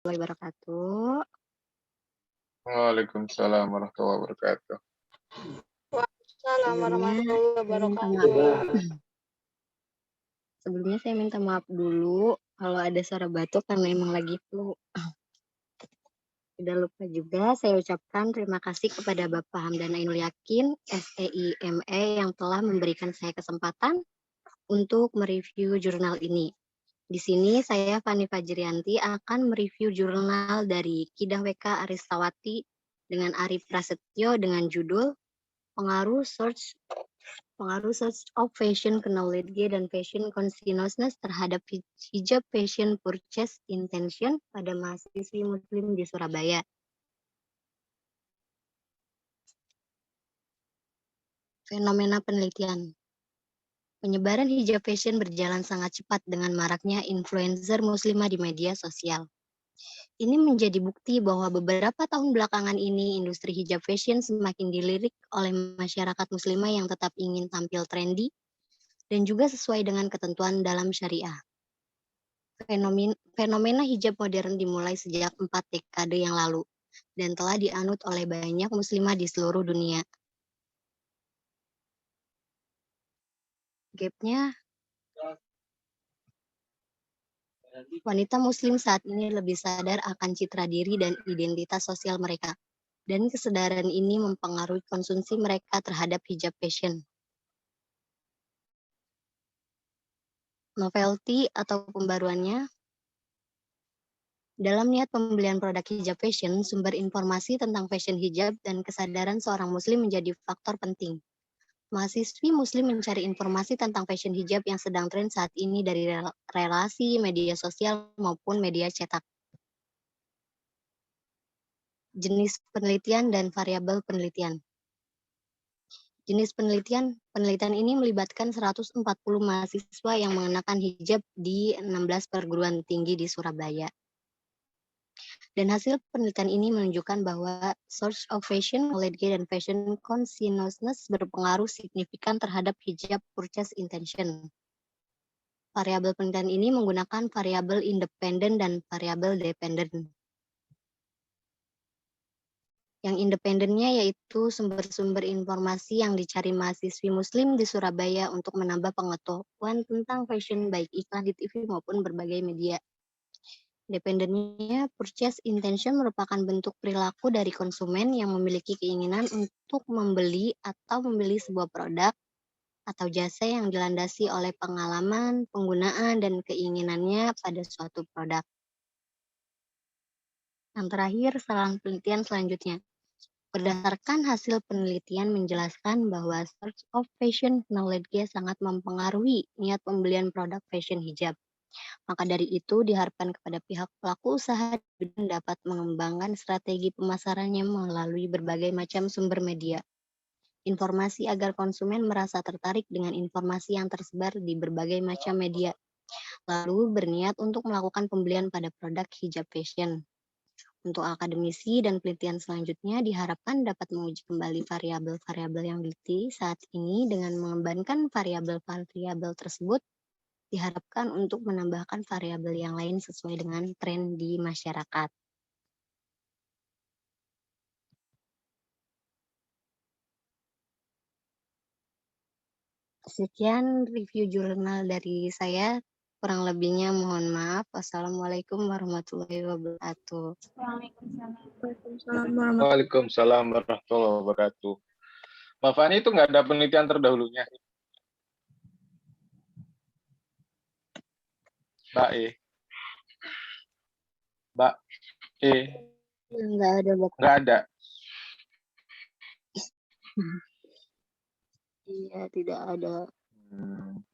Wabarakatuh. Waalaikumsalam warahmatullahi wabarakatuh. Waalaikumsalam warahmatullahi Sebelumnya saya minta maaf dulu kalau ada suara batuk karena emang lagi flu. Tidak lupa juga saya ucapkan terima kasih kepada Bapak Hamdan Ainul Yakin, SEIME yang telah memberikan saya kesempatan untuk mereview jurnal ini. Di sini saya Fani Fajrianti akan mereview jurnal dari Kidah WK Aristawati dengan Arif Prasetyo dengan judul Pengaruh Search of Fashion Knowledge dan Fashion Consciousness terhadap hijab fashion purchase intention pada mahasiswi muslim di Surabaya. Fenomena penelitian. Penyebaran hijab fashion berjalan sangat cepat dengan maraknya influencer muslimah di media sosial. Ini menjadi bukti bahwa beberapa tahun belakangan ini industri hijab fashion semakin dilirik oleh masyarakat muslimah yang tetap ingin tampil trendy dan juga sesuai dengan ketentuan dalam syariah. Fenomena hijab modern dimulai sejak 4 dekade yang lalu dan telah dianut oleh banyak muslimah di seluruh dunia. Gapnya, wanita muslim saat ini lebih sadar akan citra diri dan identitas sosial mereka, dan kesadaran ini mempengaruhi konsumsi mereka terhadap hijab fashion. Novelty atau pembaruannya, dalam niat pembelian produk hijab fashion, sumber informasi tentang fashion hijab dan kesadaran seorang muslim menjadi faktor penting. Mahasiswi muslim mencari informasi tentang fashion hijab yang sedang tren saat ini dari relasi, media sosial, maupun media cetak. Jenis penelitian dan variabel penelitian. Jenis penelitian ini melibatkan 140 mahasiswa yang mengenakan hijab di 16 perguruan tinggi di Surabaya. Dan hasil penelitian ini menunjukkan bahwa source of fashion, knowledge dan fashion consciousness berpengaruh signifikan terhadap hijab purchase intention. Variabel penelitian ini menggunakan variabel independen dan variabel dependen. Yang independennya yaitu sumber-sumber informasi yang dicari mahasiswi muslim di Surabaya untuk menambah pengetahuan tentang fashion baik iklan di TV maupun berbagai media. Dependennya, purchase intention merupakan bentuk perilaku dari konsumen yang memiliki keinginan untuk membeli atau membeli sebuah produk atau jasa yang dilandasi oleh pengalaman, penggunaan, dan keinginannya pada suatu produk. Yang terakhir, saran penelitian selanjutnya. Berdasarkan hasil penelitian menjelaskan bahwa search of fashion knowledge sangat mempengaruhi niat pembelian produk fashion hijab. Maka dari itu diharapkan kepada pihak pelaku usaha dapat mengembangkan strategi pemasarannya melalui berbagai macam sumber media. Informasi agar konsumen merasa tertarik dengan informasi yang tersebar di berbagai macam media, lalu berniat untuk melakukan pembelian pada produk hijab fashion. Untuk akademisi dan penelitian selanjutnya diharapkan dapat menguji kembali variabel-variabel yang diteliti saat ini dengan mengembangkan variabel-variabel tersebut diharapkan untuk menambahkan variabel yang lain sesuai dengan tren di masyarakat. Sekian review jurnal dari saya. Kurang lebihnya mohon maaf. Wassalamualaikum warahmatullahi wabarakatuh. Waalaikumsalam warahmatullahi wabarakatuh. Mbak Fani itu nggak ada penelitian terdahulunya. Mbak E. Nggak ada, Bapak. Nggak ada. Iya, tidak ada.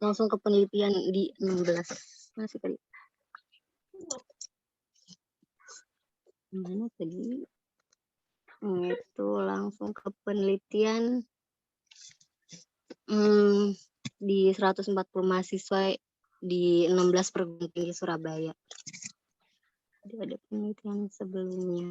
Langsung ke penelitian di 16. Masih kali. Mana tadi? Itu langsung ke penelitian di 140 mahasiswa di 16 perguruan tinggi Surabaya. Jadi ada penelitian sebelumnya.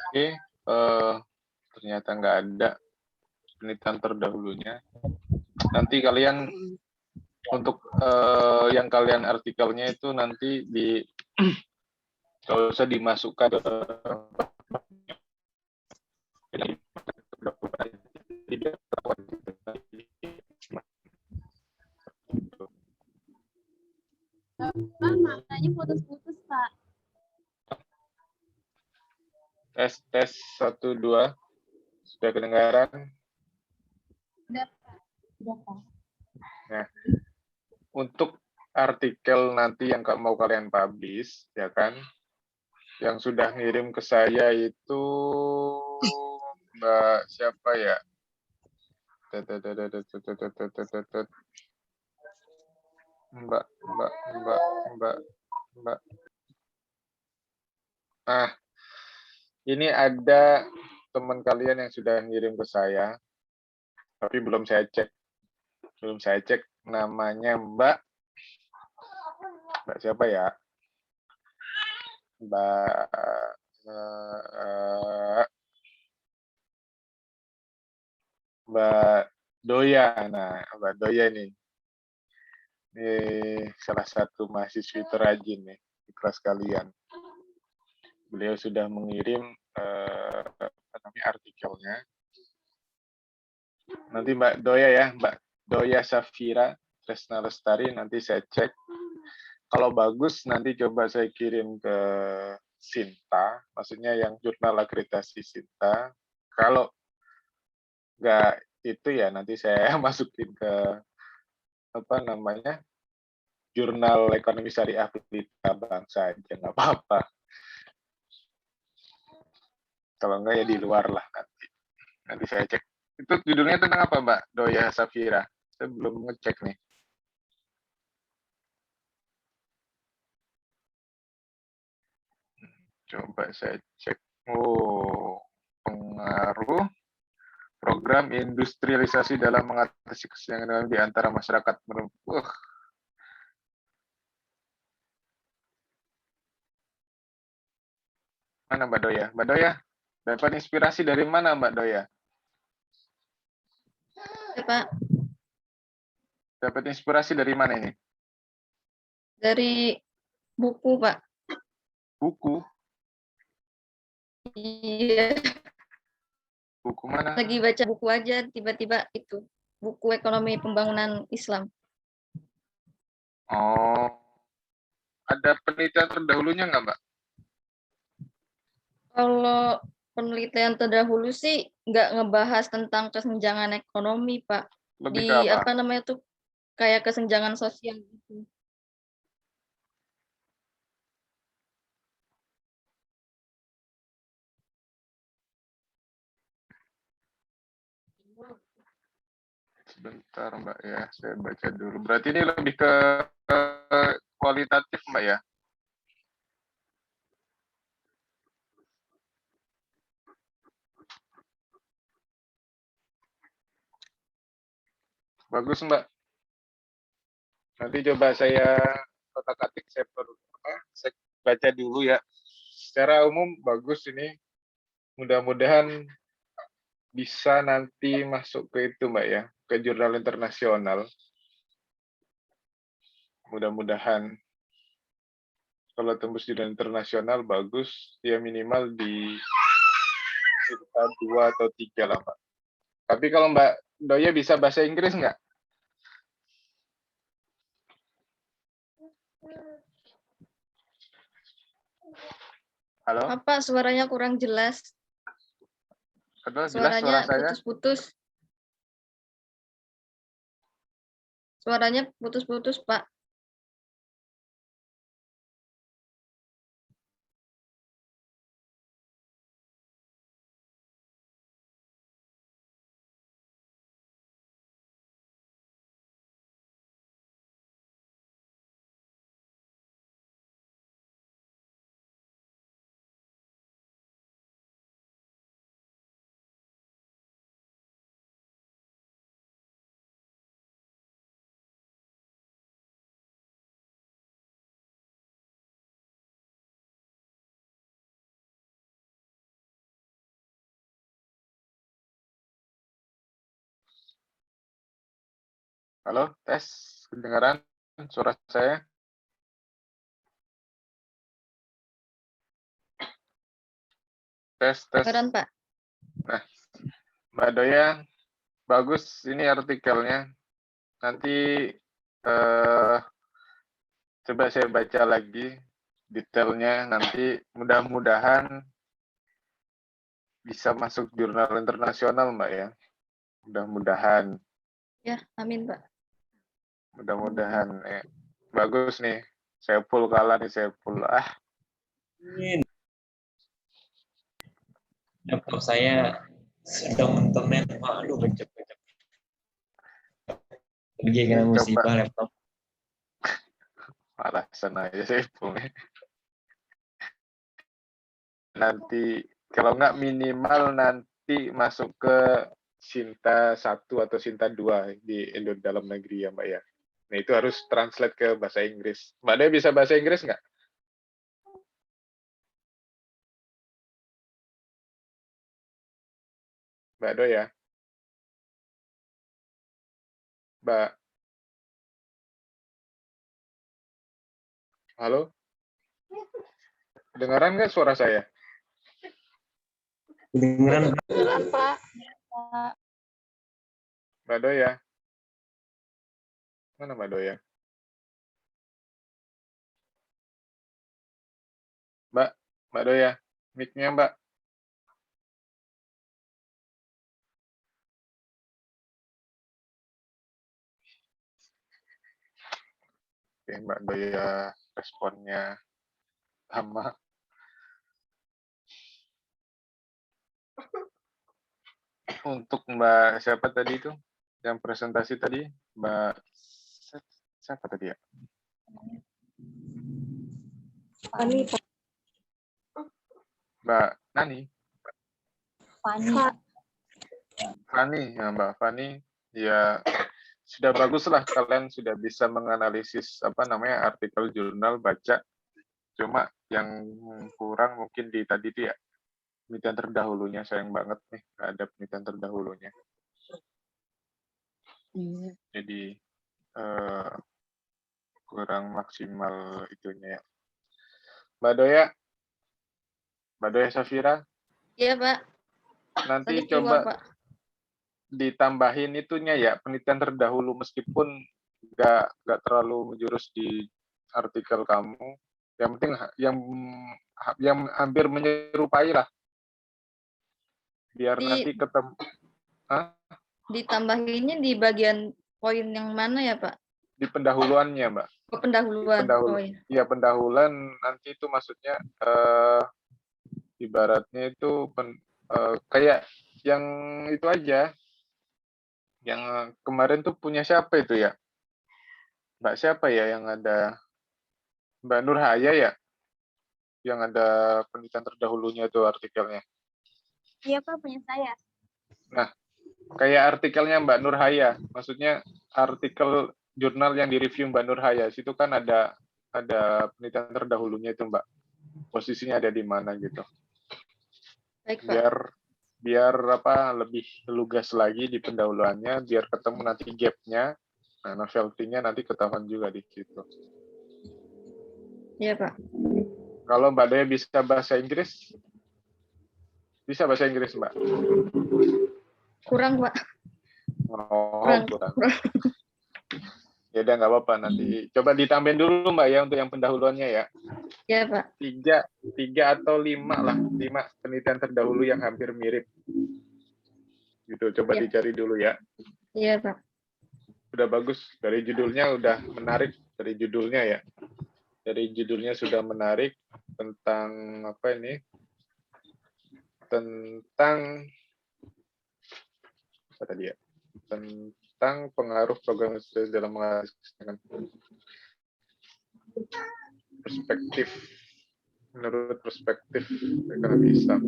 Oke, ternyata nggak ada penelitian terdahulunya. Nanti kalian untuk yang kalian artikelnya itu nanti kalau usah dimasukkan ke Pak, maknanya putus-putus, Pak. tes 1 2 sudah kedengaran. Udah, Pak. Nah, untuk artikel nanti yang mau kalian publish, ya kan? Yang sudah ngirim ke saya itu Mbak siapa ya? Mbak. Nah, ini ada teman kalian yang sudah ngirim ke saya, tapi belum saya cek. Namanya Mbak siapa ya? Mbak Doya. Nah, Mbak Doya nih. Ini salah satu mahasiswi terrajin nih di kelas kalian. Beliau sudah mengirim artikelnya. Nanti Mbak Doya ya, Mbak Doya Safira Tresna Lestari, nanti saya cek. Kalau bagus nanti coba saya kirim ke Sinta, maksudnya yang jurnal akreditasi Sinta. Kalau nggak itu ya nanti saya masukin ke jurnal ekonomi syariah Pelita Bangsa aja, nggak apa-apa. Kalau enggak ya di luar lah nanti saya cek. Itu judulnya tentang apa Mbak Doya Safira? Saya belum ngecek nih. Coba saya cek. Oh, pengaruh program industrialisasi dalam mengatasi kesenjangan di antara masyarakat. Mana Mbak Doya? Mbak Doya, dapat inspirasi dari mana Mbak Doya? Ya, Pak. Dapat inspirasi dari mana ini? Dari buku, Pak. Buku? Iya. Buku mana? Lagi baca buku aja, tiba-tiba itu. Buku ekonomi pembangunan Islam. Oh, ada penelitian terdahulunya nggak Mbak? Kalau penelitian terdahulu sih nggak ngebahas tentang kesenjangan ekonomi, Pak. Lebih ke Di apa? apa namanya tuh kayak kesenjangan sosial gitu. Sebentar Mbak ya, saya baca dulu. Berarti ini lebih ke kualitatif Mbak ya? Bagus Mbak. Nanti coba saya kotak-katik, saya baca dulu ya. Secara umum bagus ini. Mudah-mudahan bisa nanti masuk ke itu Mbak ya, ke jurnal internasional. Mudah-mudahan kalau tembus jurnal internasional bagus, ya minimal di sekitar 2 atau 3 lah Mbak. Tapi kalau Mbak Doya bisa bahasa Inggris nggak? Halo? Apa suaranya kurang jelas? Jelas suara Suaranya saya? putus-putus. Suaranya putus-putus, Pak. Halo, tes, kedengaran suara saya? Tes, tes. Kedengaran, Pak. Nah, Mbak Doya, bagus ini artikelnya. Nanti coba saya baca lagi detailnya. Nanti mudah-mudahan bisa masuk jurnal internasional, Mbak ya. Mudah-mudahan. Ya, amin, Pak. Mudah-mudahan. Bagus nih. Saya full kalah nih, saya full. Laptop saya sedang internet. Waduh, becek-becek. Pergi kena Coba. musibah laptop. Alasan aja saya full nih. Nanti kalau nggak minimal nanti masuk ke Sinta 1 atau Sinta 2 di dalam negeri ya Mbak ya. Nah itu harus translate ke bahasa Inggris. Mbak Dea bisa bahasa Inggris nggak? Mbak Doya? Mbak? Halo? Kedengaran nggak suara saya? Kedengeran, Pak. Mbak Doya? Mana Mbak Doya? Mbak Doya? Mic-nya Mbak? Oke, Mbak Doya responnya lama. Untuk Mbak siapa tadi itu? Yang presentasi tadi? Mbak siapa tadi ya? Fani, Pak. Mbak Nani? Fani. Ya Mbak Fani, ya sudah bagus lah kalian sudah bisa menganalisis artikel jurnal baca. Cuma yang kurang mungkin di tadi itu ya penelitian terdahulunya, sayang banget nih nggak ada penelitian terdahulunya. Jadi kurang maksimal itunya ya. Mbak Doya Safira. Iya, Pak. Nanti Tadi keluar, coba Pak. ditambahin itunya ya penelitian terdahulu meskipun nggak terlalu menjurus di artikel kamu. Yang penting yang hampir menyerupai lah. Biar nanti ketemu. Ditambahinnya di bagian poin yang mana ya, Pak? Di pendahuluannya, Mbak. Oh, pendahuluan. Oh, iya. Ya, pendahuluan nanti itu maksudnya ibaratnya itu kayak yang itu aja. Yang kemarin tuh punya siapa itu ya? Mbak siapa ya yang ada? Mbak Nurhaya ya? Yang ada penelitian terdahulunya itu artikelnya. Iya, Pak, punya saya. Nah, kayak artikelnya Mbak Nurhaya. Maksudnya artikel jurnal yang direview Mbak Nurhaya. Situ kan ada penelitian terdahulunya itu Mbak. Posisinya ada di mana gitu. Baik, Pak. Biar lebih lugas lagi di pendahuluannya, biar ketemu nanti gap-nya. Nah, novelty-nya nanti ketahuan juga di situ. Iya, Pak. Kalau Mbak Dea bisa bahasa Inggris? Bisa bahasa Inggris, Mbak? Kurang, Pak. Oh, kurang. Ya udah nggak apa-apa, nanti coba ditambahin dulu Mbak ya untuk yang pendahuluannya ya. Iya, Pak. 3 atau 5 lah, 5 penelitian terdahulu yang hampir mirip. Gitu, coba Ya. dicari dulu ya. Iya, Pak. Udah bagus, dari judulnya udah menarik, dari judulnya ya. Dari judulnya sudah menarik tentang apa ini? Tentang apa tadi ya? Tentang pengaruh program studi dalam menghasilkan perspektif, menurut perspektif ekonomi Islam.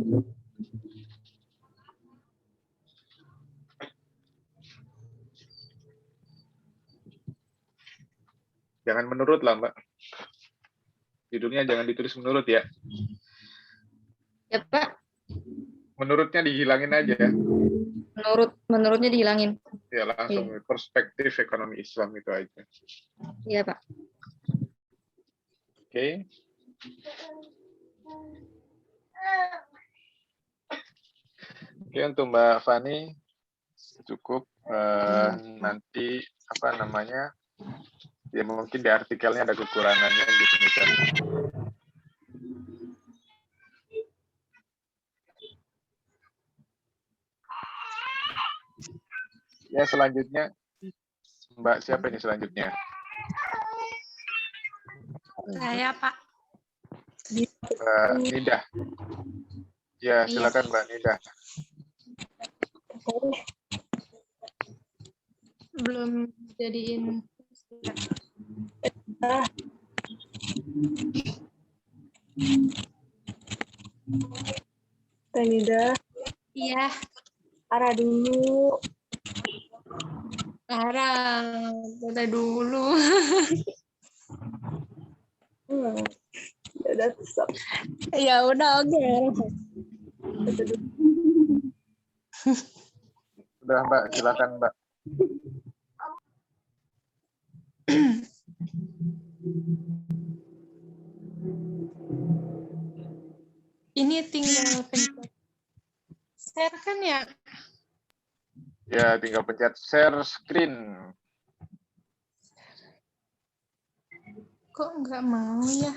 Jangan menurut lah Mbak. Judulnya jangan ditulis menurut ya. Ya, Pak. Menurutnya dihilangin aja ya. Menurutnya dihilangin. Ya langsung perspektif ekonomi Islam itu aja. Iya, Pak. Oke. Oke, untuk Mbak Fani cukup. Nanti apa namanya? Ya mungkin di artikelnya ada kekurangannya gitu kan. Ya selanjutnya Mbak siapa ini selanjutnya? Saya, Pak. Mbak Nida. Ya silakan Mbak Nida. Belum jadiin. Tanida, Iya, arah dulu. udah dulu. Ya udah stop. Ya udah, oke. Udah Mbak, silakan Mbak. Ini tinggal pencet share kan ya? Ya tinggal pencet share screen. Kok nggak mau ya?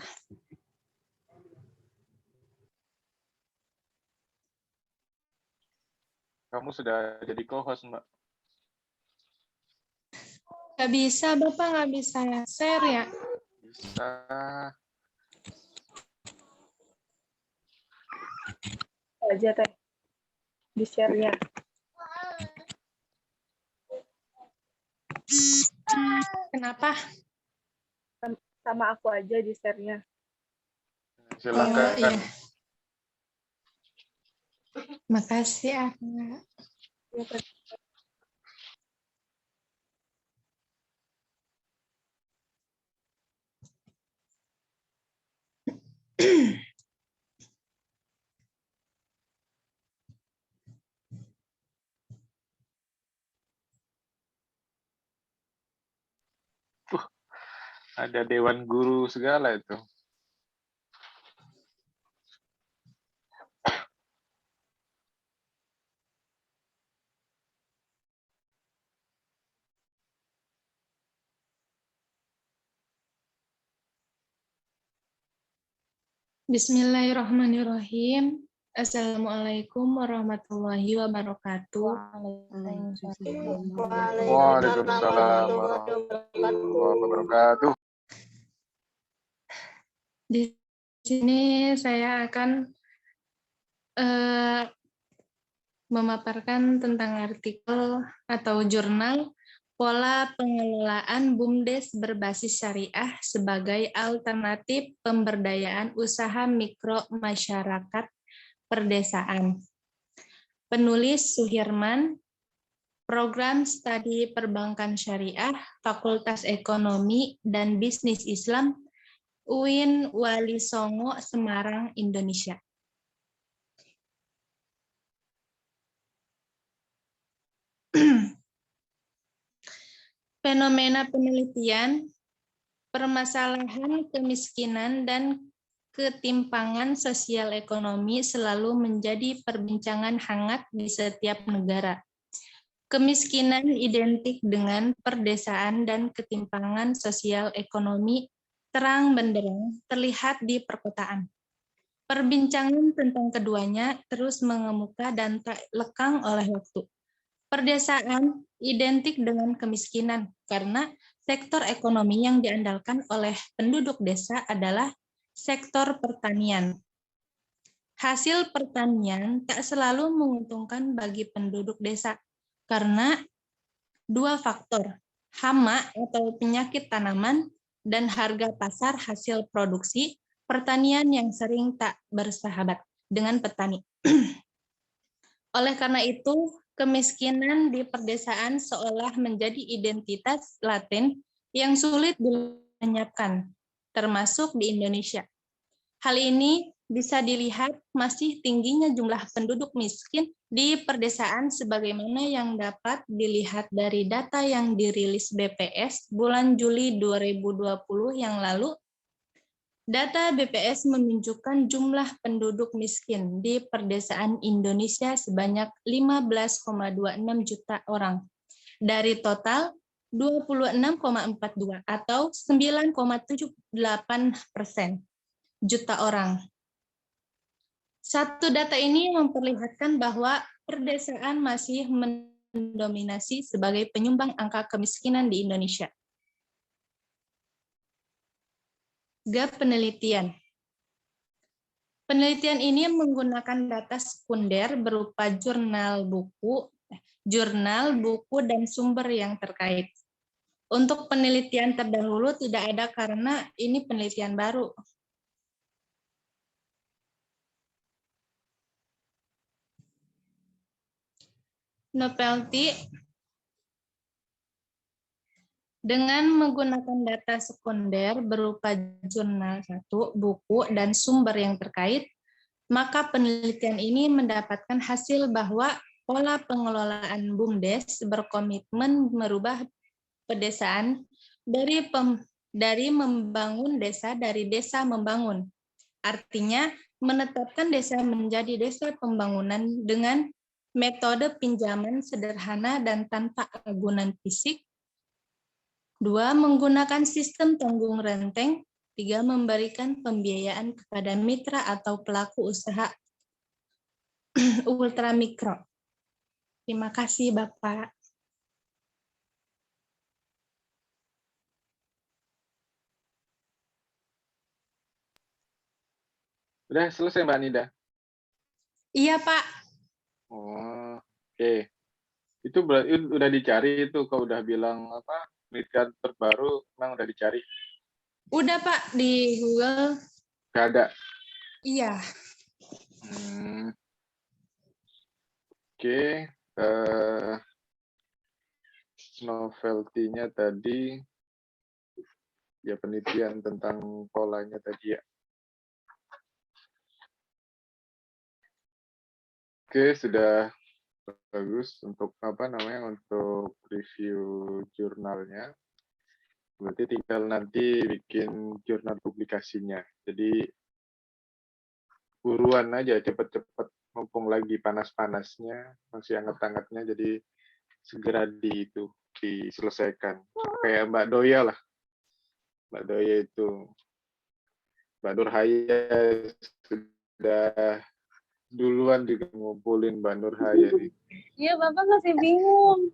Kamu sudah jadi co-host Mbak. Nggak bisa, Bapak nggak bisa share ya? Bisa. Aja teh. Di share-nya. Kenapa? Sama aku aja di share-nya. Silakan. Iya. Makasih, Akak. Ya, Teh. Ada dewan guru segala itu. Bismillahirrahmanirrahim. Assalamualaikum warahmatullahi wabarakatuh. Waalaikumsalam warahmatullahi wabarakatuh. Di sini saya akan memaparkan tentang artikel atau jurnal Pola Pengelolaan BUMDes Berbasis Syariah sebagai Alternatif Pemberdayaan Usaha Mikro Masyarakat Perdesaan. Penulis Suhirman, Program Studi Perbankan Syariah, Fakultas Ekonomi dan Bisnis Islam, UIN Wali Songo, Semarang, Indonesia. Fenomena penelitian, permasalahan kemiskinan dan ketimpangan sosial ekonomi selalu menjadi perbincangan hangat di setiap negara. Kemiskinan identik dengan perdesaan dan ketimpangan sosial ekonomi terang benderang terlihat di perkotaan. Perbincangan tentang keduanya terus mengemuka dan tak lekang oleh waktu. Perdesaan identik dengan kemiskinan karena sektor ekonomi yang diandalkan oleh penduduk desa adalah sektor pertanian. Hasil pertanian tak selalu menguntungkan bagi penduduk desa karena dua faktor, hama atau penyakit tanaman dan harga pasar hasil produksi pertanian yang sering tak bersahabat dengan petani. Oleh karena itu, kemiskinan di perdesaan seolah menjadi identitas laten yang sulit dilenyapkan, termasuk di Indonesia. Hal ini bisa dilihat masih tingginya jumlah penduduk miskin di perdesaan sebagaimana yang dapat dilihat dari data yang dirilis BPS bulan Juli 2020 yang lalu. Data BPS menunjukkan jumlah penduduk miskin di perdesaan Indonesia sebanyak 15,26 juta orang. Dari total 26,42 atau 9,78% juta orang. Satu data ini memperlihatkan bahwa perdesaan masih mendominasi sebagai penyumbang angka kemiskinan di Indonesia. Gap penelitian. Penelitian ini menggunakan data sekunder berupa jurnal, buku, dan sumber yang terkait. Untuk penelitian terdahulu tidak ada karena ini penelitian baru. Novelty dengan menggunakan data sekunder berupa jurnal 1, buku, dan sumber yang terkait, maka penelitian ini mendapatkan hasil bahwa pola pengelolaan BUMDes berkomitmen merubah pedesaan dari membangun desa dari desa membangun. Artinya, menetapkan desa menjadi desa pembangunan dengan metode pinjaman sederhana dan tanpa agunan fisik. 2. Menggunakan sistem tanggung renteng. 3. Memberikan pembiayaan kepada mitra atau pelaku usaha ultramikro. Terima kasih, Bapak. Udah selesai Mbak Nida? Iya, Pak. Oh, oke. Itu berarti udah dicari itu, kau udah bilang apa? Penelitian terbaru memang udah dicari. Udah, Pak, di Google. Gak ada. Iya. Oke. Novelty-nya tadi, ya penelitian tentang polanya tadi ya. Oke, sudah bagus untuk untuk review jurnalnya. Berarti tinggal nanti bikin jurnal publikasinya. Jadi buruan aja, cepet-cepet, mumpung lagi panas-panasnya, masih hangat-hangatnya, jadi segera diselesaikan. Kayak Mbak Doya lah. Mbak Doya itu, Mbak Nurhaya sudah duluan juga ngumpulin Mbak Nurhaya nih. Iya, Bapak masih bingung.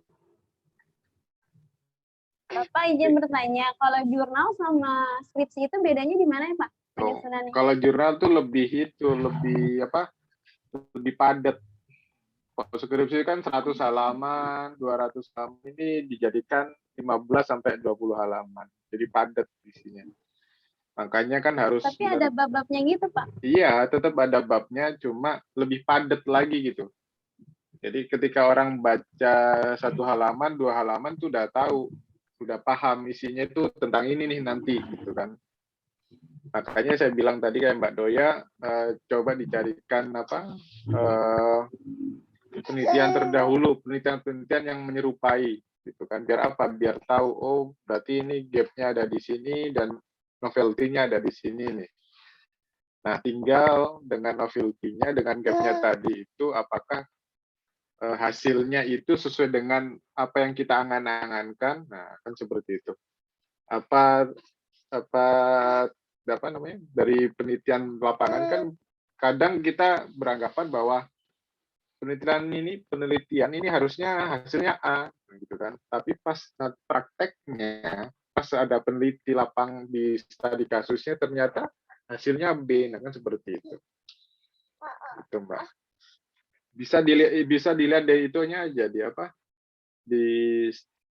Bapak izin bertanya, kalau jurnal sama skripsi itu bedanya di mana ya, Pak? Penyusunannya. Kalau jurnal tuh lebih padat. Kalau skripsi kan 100 halaman, 200 halaman, ini dijadikan 15 sampai 20 halaman. Jadi padat isinya. Makanya kan harus... Tapi ada bab-babnya gitu, Pak? Iya, tetap ada babnya, cuma lebih padat lagi gitu. Jadi ketika orang baca 1 halaman, 2 halaman tuh udah tahu, udah paham isinya itu tentang ini nih nanti, gitu kan. Makanya saya bilang tadi kayak Mbak Doya, coba dicarikan penelitian terdahulu, penelitian yang menyerupai, gitu kan. Biar apa? Biar tahu, oh berarti ini gap-nya ada di sini dan novelty-nya ada di sini nih. Nah, tinggal dengan novelty-nya, dengan gap-nya tadi itu, apakah hasilnya itu sesuai dengan apa yang kita angan-angankan? Nah, kan seperti itu. Dari penelitian lapangan kan kadang kita beranggapan bahwa penelitian ini harusnya hasilnya A, gitu kan. Tapi pas prakteknya, pas ada peneliti lapang di studi kasusnya ternyata hasilnya B, nah kan seperti itu. Itu Mbak. Bisa dilihat dari itunya aja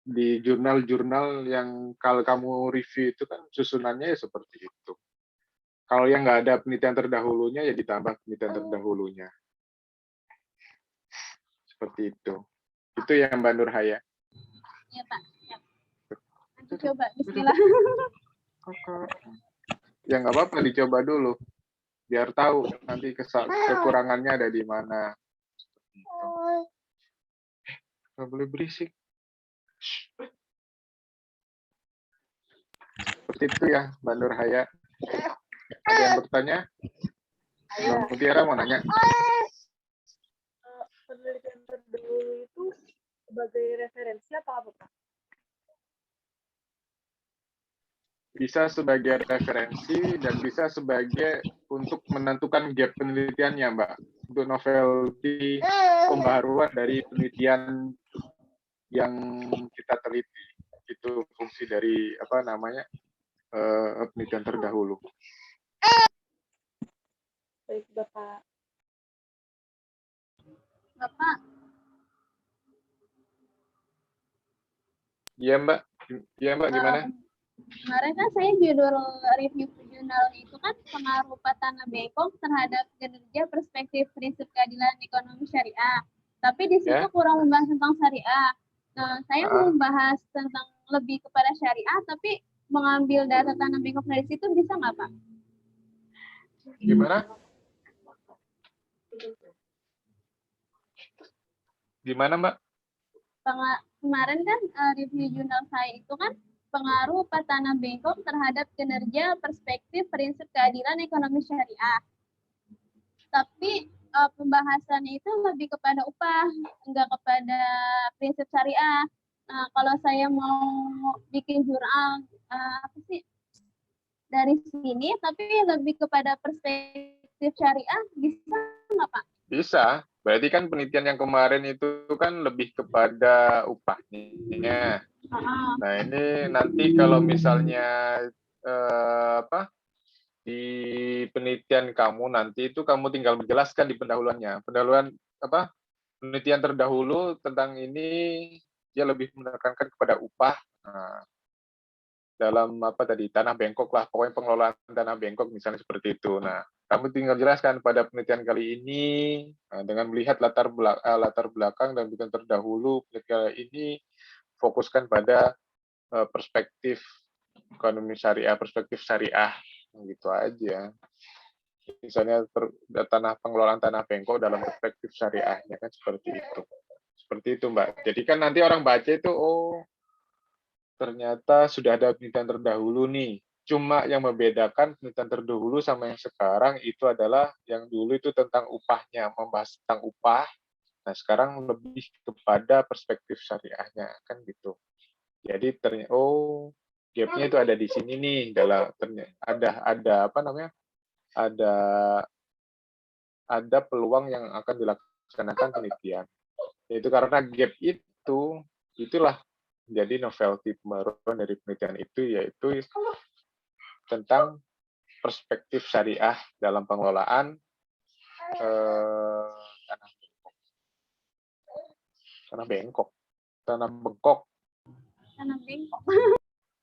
di jurnal-jurnal yang kalau kamu review itu kan susunannya ya seperti itu. Kalau yang nggak ada penelitian terdahulunya ya ditambah penelitian terdahulunya. Seperti itu. Itu yang Mbak Nurhaya. Iya, Pak. Ya. Nanti coba, bismillah. Ya nggak apa-apa, dicoba dulu. biar tahu nanti kekurangannya ada di mana. Gitu. Nggak boleh berisik. Seperti itu ya, Mbak Nurhaya. Ada yang bertanya? Mbak Mutiara mau nanya? Penelitian terdahulu itu sebagai referensi atau apa, Pak? Bisa sebagai referensi dan bisa sebagai untuk menentukan gap penelitiannya, Mbak. Untuk novelty pembaharuan dari penelitian yang kita teliti. Itu fungsi dari apa namanya penelitian terdahulu. Baik, Bapak. Bapak, Iya, Mbak. Iya, Mbak, gimana? kemarin kan saya judul review jurnal itu kan pengaruh Tanah Bengkok terhadap kinerja perspektif prinsip keadilan ekonomi syariah. Tapi di situ kurang membahas tentang syariah. Nah, saya mau membahas tentang lebih kepada syariah, tapi mengambil data Tanah Bengkok dari situ bisa nggak, Pak? Gimana? Gimana, Mbak? Kemarin kan review jurnal saya itu kan pengaruh Tanah Bengkok terhadap kinerja perspektif prinsip keadilan ekonomi syariah. Tapi pembahasannya itu lebih kepada upah, enggak kepada prinsip syariah. Nah, kalau saya mau bikin jurnal apa sih dari sini, tapi lebih kepada perspektif syariah, bisa nggak, Pak? Bisa. Berarti kan penelitian yang kemarin itu kan lebih kepada upahnya. Nah, ini nanti kalau misalnya di penelitian kamu nanti itu kamu tinggal menjelaskan di pendahuluannya. Pendahuluan penelitian terdahulu tentang ini dia lebih menekankan kepada upah. Nah, dalam Tanah Bengkok lah, pokoknya pengelolaan Tanah Bengkok misalnya seperti itu. Nah, kamu tinggal jelaskan pada penelitian kali ini dengan melihat latar belakang dan penelitian terdahulu penelitian kali ini fokuskan pada perspektif ekonomi syariah, perspektif syariah, gitu aja. Misalnya pengelolaan Tanah Bengkok dalam perspektif syariahnya kan seperti itu. Seperti itu, Mbak. Jadi kan nanti orang baca itu, ternyata sudah ada penelitian terdahulu nih. Cuma yang membedakan penelitian terdahulu sama yang sekarang itu adalah yang dulu itu tentang upahnya, membahas tentang upah. Nah, sekarang lebih kepada perspektif syariahnya, kan gitu. Jadi ternyata gap-nya itu ada di sini nih, ada peluang yang akan dilaksanakan penelitian. Yaitu karena gap itulah jadi novelty pembaruan dari penelitian itu, yaitu tentang perspektif syariah dalam pengelolaan Tanah Bengkok.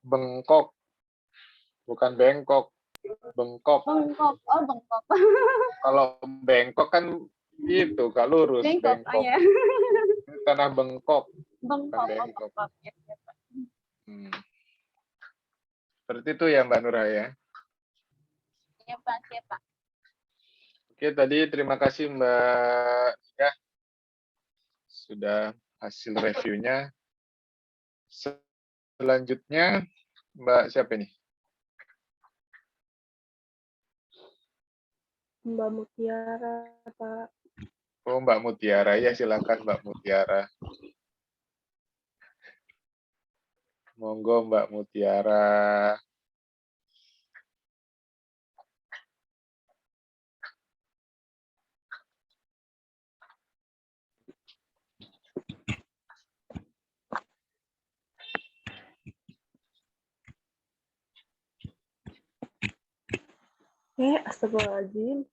Bengkok, bukan Bengkok. Bengkok. Bengkok. Oh, Bengkok. Kalau Bengkok kan gitu, Kak, lurus. Bengkok. Oh, ya. Tanah Bengkok. Bengkok. Bengkok. Oh, Bengkok. Ya. Seperti itu ya, Mbak Nurhaya. Ya, Pak. Ya, Pak. Oke, tadi terima kasih Mbak Nika sudah hasil reviewnya. Selanjutnya Mbak siapa nih? Mbak Mutiara, Pak. Oh, Mbak Mutiara. Ya, silakan Mbak Mutiara. Monggo Mbak Mutiara. Astagfirullahaladzim.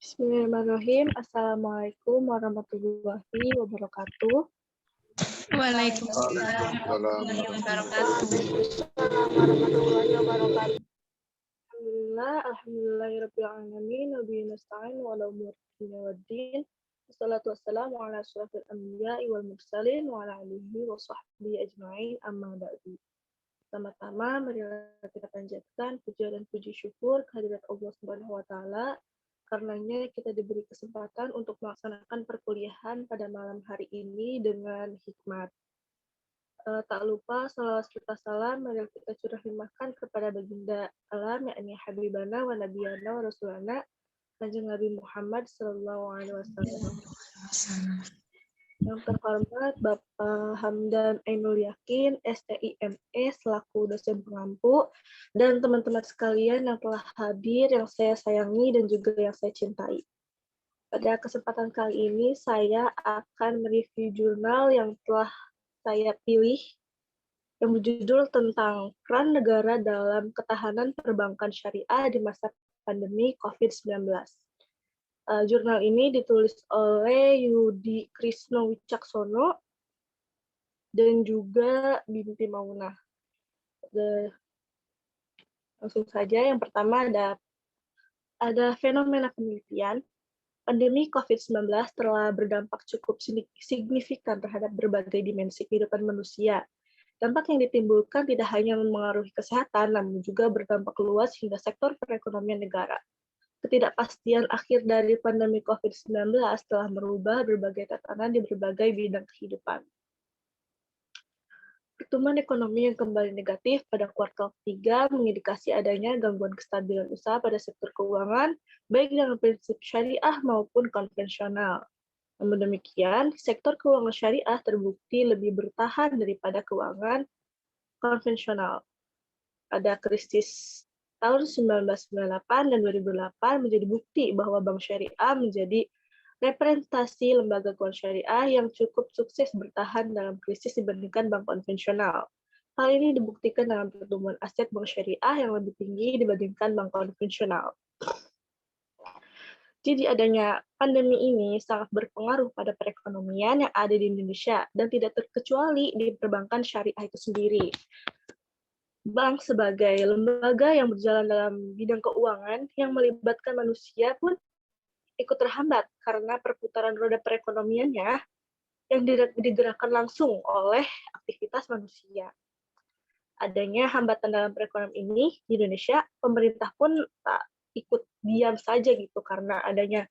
Bismillahirrahmanirrahim. Assalamualaikum warahmatullahi wabarakatuh. Waalaikumsalam warahmatullahi wabarakatuh. Warahmatullahi wabarakatuh. Alhamdulillah. Bismillah, alhamdulillahirrabbilalamin, nabiyina nasta'in wa ala umur dunya waddin. Wassalatu wassalamu ala asyrafil anbiya'i wal mursalin wa ala alihi wa sahbihi ajma'in amma ba'du. Pertama-tama, marilah kita panjatkan puja dan puji syukur kehadirat Allah Subhanahu wa Ta'ala. Karenanya kita diberi kesempatan untuk melaksanakan perkuliahan pada malam hari ini dengan hikmat. Tak lupa salawat serta salam marilah kita curah limpahkan kepada baginda alam, yakni Habibana wa Nabiyana wa Rasulana, Kanjeng Nabi Muhammad Sallallahu Alaihi Wasallam. Yang terhormat Bapak Hamdan Ainul Yakin, STIME, selaku dosen pengampu, dan teman-teman sekalian yang telah hadir, yang saya sayangi dan juga yang saya cintai. Pada kesempatan kali ini, saya akan mereview jurnal yang telah saya pilih, yang berjudul tentang peran negara dalam ketahanan perbankan syariah di masa pandemi COVID-19. Jurnal ini ditulis oleh Yudi Krisno Wicaksono dan juga Binti Maunah. Langsung saja, yang pertama ada fenomena penelitian. Pandemi COVID-19 telah berdampak cukup signifikan terhadap berbagai dimensi kehidupan manusia. Dampak yang ditimbulkan tidak hanya mempengaruhi kesehatan, namun juga berdampak luas hingga sektor perekonomian negara. Ketidakpastian akhir dari pandemi COVID-19 telah merubah berbagai tatanan di berbagai bidang kehidupan. Pertumbuhan ekonomi yang kembali negatif pada kuartal ketiga mengindikasi adanya gangguan kestabilan usaha pada sektor keuangan, baik dengan prinsip syariah maupun konvensional. Namun demikian, sektor keuangan syariah terbukti lebih bertahan daripada keuangan konvensional. Pada krisis tahun 1998 dan 2008 menjadi bukti bahwa bank syariah menjadi representasi lembaga keuangan syariah yang cukup sukses bertahan dalam krisis dibandingkan bank konvensional. Hal ini dibuktikan dalam pertumbuhan aset bank syariah yang lebih tinggi dibandingkan bank konvensional. Jadi adanya pandemi ini sangat berpengaruh pada perekonomian yang ada di Indonesia dan tidak terkecuali di perbankan syariah itu sendiri. Bank sebagai lembaga yang berjalan dalam bidang keuangan yang melibatkan manusia pun ikut terhambat karena perputaran roda perekonomiannya yang digerakkan langsung oleh aktivitas manusia. Adanya hambatan dalam perekonomian ini di Indonesia, pemerintah pun tak ikut diam saja gitu karena adanya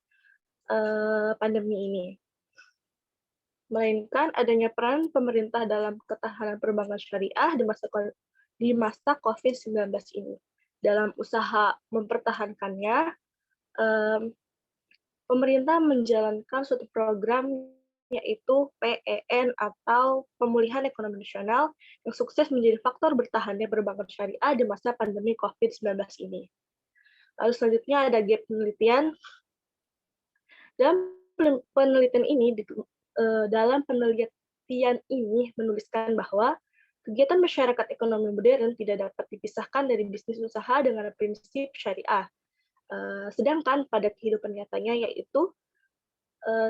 pandemi ini. Melainkan adanya peran pemerintah dalam ketahanan perbankan syariah di masa COVID-19 ini. Dalam usaha mempertahankannya, pemerintah menjalankan suatu program yaitu PEN atau Pemulihan Ekonomi Nasional yang sukses menjadi faktor bertahannya perbankan syariah di masa pandemi COVID-19 ini. Lalu selanjutnya ada gap penelitian. Dalam penelitian ini menuliskan bahwa kegiatan masyarakat ekonomi modern tidak dapat dipisahkan dari bisnis usaha dengan prinsip syariah. Sedangkan pada kehidupan nyatanya yaitu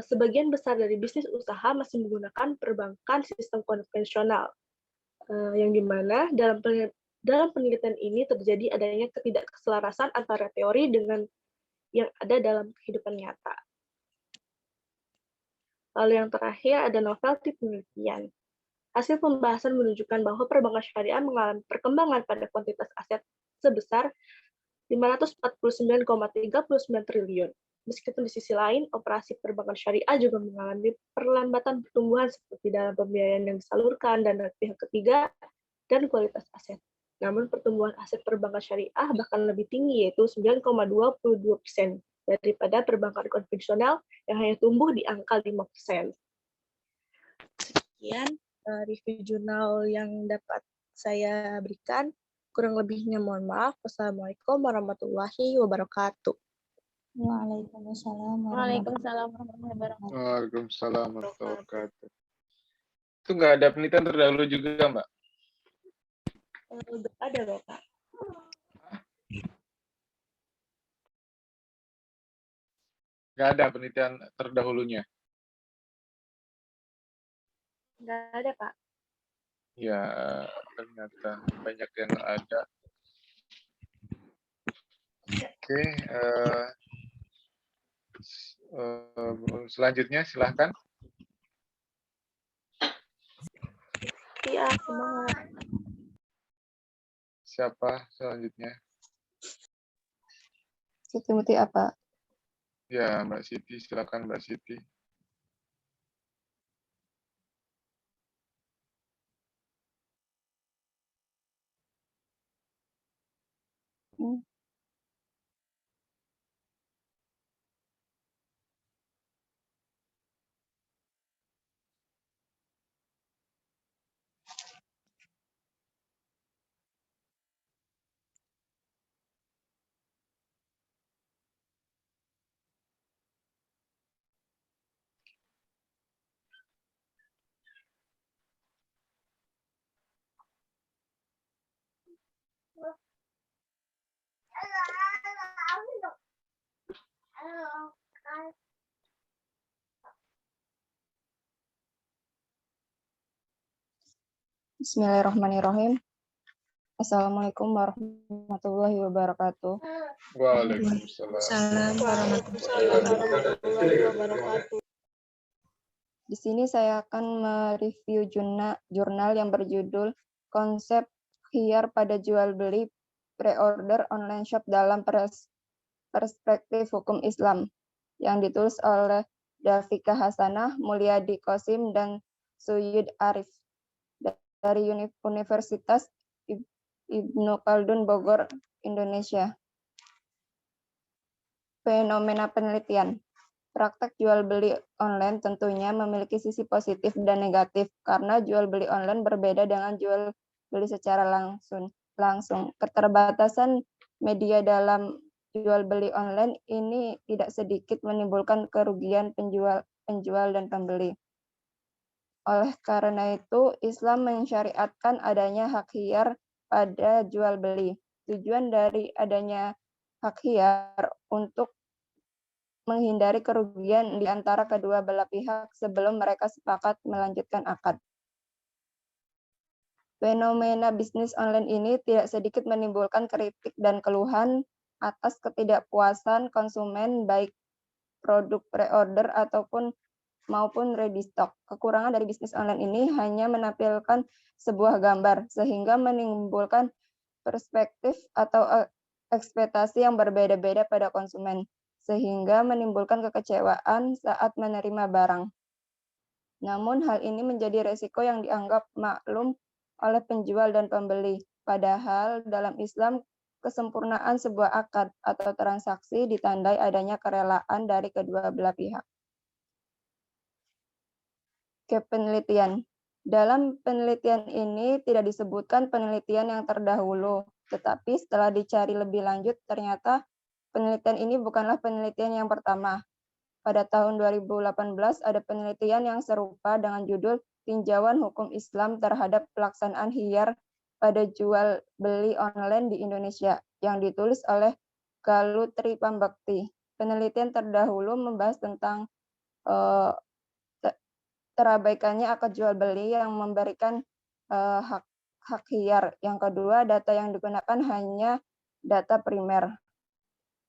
sebagian besar dari bisnis usaha masih menggunakan perbankan sistem konvensional, yang dimana dalam penelitian ini terjadi adanya ketidakselarasan antara teori dengan yang ada dalam kehidupan nyata. Lalu yang terakhir ada novelty penelitian. Hasil pembahasan menunjukkan bahwa perbankan syariah mengalami perkembangan pada kuantitas aset sebesar 549,39 triliun. Meskipun di sisi lain, operasi perbankan syariah juga mengalami perlambatan pertumbuhan seperti dalam pembiayaan yang disalurkan dan pihak ketiga dan kualitas aset. Namun pertumbuhan aset perbankan syariah bahkan lebih tinggi, yaitu 9,22% daripada perbankan konvensional yang hanya tumbuh di angka 5%. Sekian review jurnal yang dapat saya berikan. Kurang lebihnya mohon maaf. Wassalamualaikum warahmatullahi wabarakatuh. Waalaikumsalam Waalaikumsalam warahmatullahi wabarakatuh. Waalaikumsalam warahmatullahi wabarakatuh. Itu nggak ada penelitian terdahulu juga, Mbak? Ada loh, Kak. Nggak ada penelitian terdahulunya? Nggak ada, Kak. Ya, ternyata banyak yang ada. Oke, selanjutnya silahkan. Iya, semangat. Siapa selanjutnya? Siti Muti apa? Ya, Mbak Siti, silakan Mbak Siti. Hmm. Bismillahirrahmanirrahim. Assalamualaikum warahmatullahi wabarakatuh. Waalaikumsalam. Salam Waalaikumsalam warahmatullahi wabarakatuh. Di sini saya akan mereview jurnal yang berjudul Konsep Khiyar pada Jual Beli Pre-Order Online Shop dalam Perspektif Hukum Islam yang ditulis oleh Dafika Hasanah, Mulyadi Qasim, dan Suyud Arif dari Universitas Ibnu Khaldun Bogor, Indonesia. Fenomena penelitian. Praktek jual beli online tentunya memiliki sisi positif dan negatif karena jual beli online berbeda dengan jual beli secara langsung. Keterbatasan media dalam jual beli online ini tidak sedikit menimbulkan kerugian penjual dan pembeli. Oleh karena itu, Islam mensyariatkan adanya hak khiyar pada jual beli. Tujuan dari adanya hak khiyar untuk menghindari kerugian di antara kedua belah pihak sebelum mereka sepakat melanjutkan akad. Fenomena bisnis online ini tidak sedikit menimbulkan kritik dan keluhan atas ketidakpuasan konsumen baik produk pre-order maupun ready stock. Kekurangan dari bisnis online ini hanya menampilkan sebuah gambar sehingga menimbulkan perspektif atau ekspektasi yang berbeda-beda pada konsumen, sehingga menimbulkan kekecewaan saat menerima barang. Namun hal ini menjadi resiko yang dianggap maklum oleh penjual dan pembeli. Padahal dalam Islam, kesempurnaan sebuah akad atau transaksi ditandai adanya kerelaan dari kedua belah pihak. Penelitian. Dalam penelitian ini tidak disebutkan penelitian yang terdahulu, tetapi setelah dicari lebih lanjut ternyata penelitian ini bukanlah penelitian yang pertama. Pada tahun 2018 ada penelitian yang serupa dengan judul Tinjauan Hukum Islam terhadap Pelaksanaan Khiyar pada Jual Beli Online di Indonesia yang ditulis oleh Galuh Tripambakti. Penelitian terdahulu membahas tentang terabaikannya akad jual beli yang memberikan hak khiyar. Yang kedua, data yang digunakan hanya data primer.